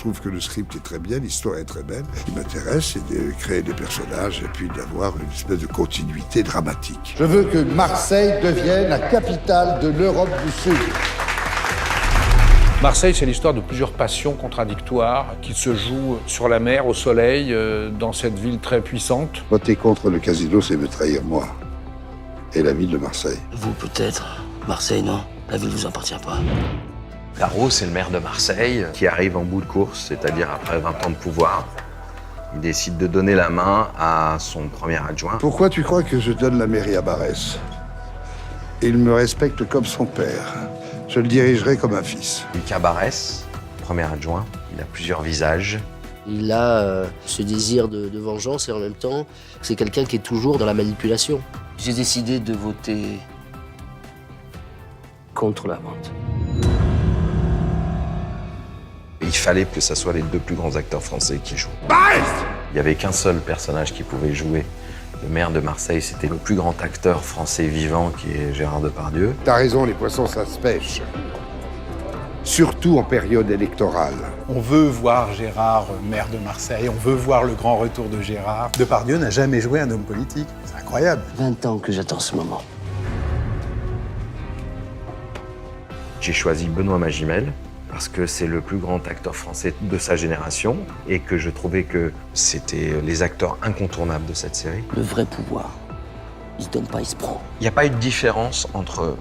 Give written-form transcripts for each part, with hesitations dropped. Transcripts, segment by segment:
trouve que le script est très bien, l'histoire est très belle. Ce qui m'intéresse, c'est de créer des personnages et puis d'avoir une espèce de continuité dramatique. Je veux que Marseille devienne la capitale de l'Europe du Sud. Marseille, c'est l'histoire de plusieurs passions contradictoires qui se jouent sur la mer, au soleil, dans cette ville très puissante. Voter contre le casino, c'est me trahir moi et la ville de Marseille. Vous peut-être, Marseille non, la ville vous appartient pas. Darro, c'est le maire de Marseille qui arrive en bout de course, c'est-à-dire après 20 ans de pouvoir. Il décide de donner la main à son premier adjoint. Pourquoi tu crois que je donne la mairie à Barès? Il me respecte comme son père. Je le dirigerai comme un fils. Lucas Barès, premier adjoint, il a plusieurs visages. Il a ce désir de vengeance et en même temps, c'est quelqu'un qui est toujours dans la manipulation. J'ai décidé de voter contre la vente. Il fallait que ce soit les deux plus grands acteurs français qui jouent. Il n'y avait qu'un seul personnage qui pouvait jouer. Le maire de Marseille, c'était le plus grand acteur français vivant qui est Gérard Depardieu. T'as raison, les poissons, ça se pêche. Surtout en période électorale. On veut voir Gérard, maire de Marseille, on veut voir le grand retour de Gérard. Depardieu n'a jamais joué un homme politique, c'est incroyable. 20 ans que j'attends ce moment. J'ai choisi Benoît Magimel parce que c'est le plus grand acteur français de sa génération et que je trouvais que c'était les acteurs incontournables de cette série. Le vrai pouvoir, il se donne pas, il se prend. Il n'y a pas eu de différence entre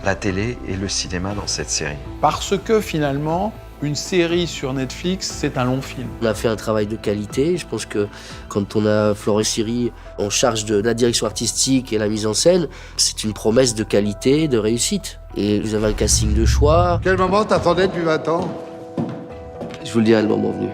la télé et le cinéma dans cette série. Parce que finalement, une série sur Netflix, c'est un long film. On a fait un travail de qualité. Je pense que quand on a Florent Siri en charge de la direction artistique et la mise en scène, c'est une promesse de qualité, de réussite. Et vous avez un casting de choix. Quel moment t'attendais depuis 20 ans? Je vous le dirai le moment venu.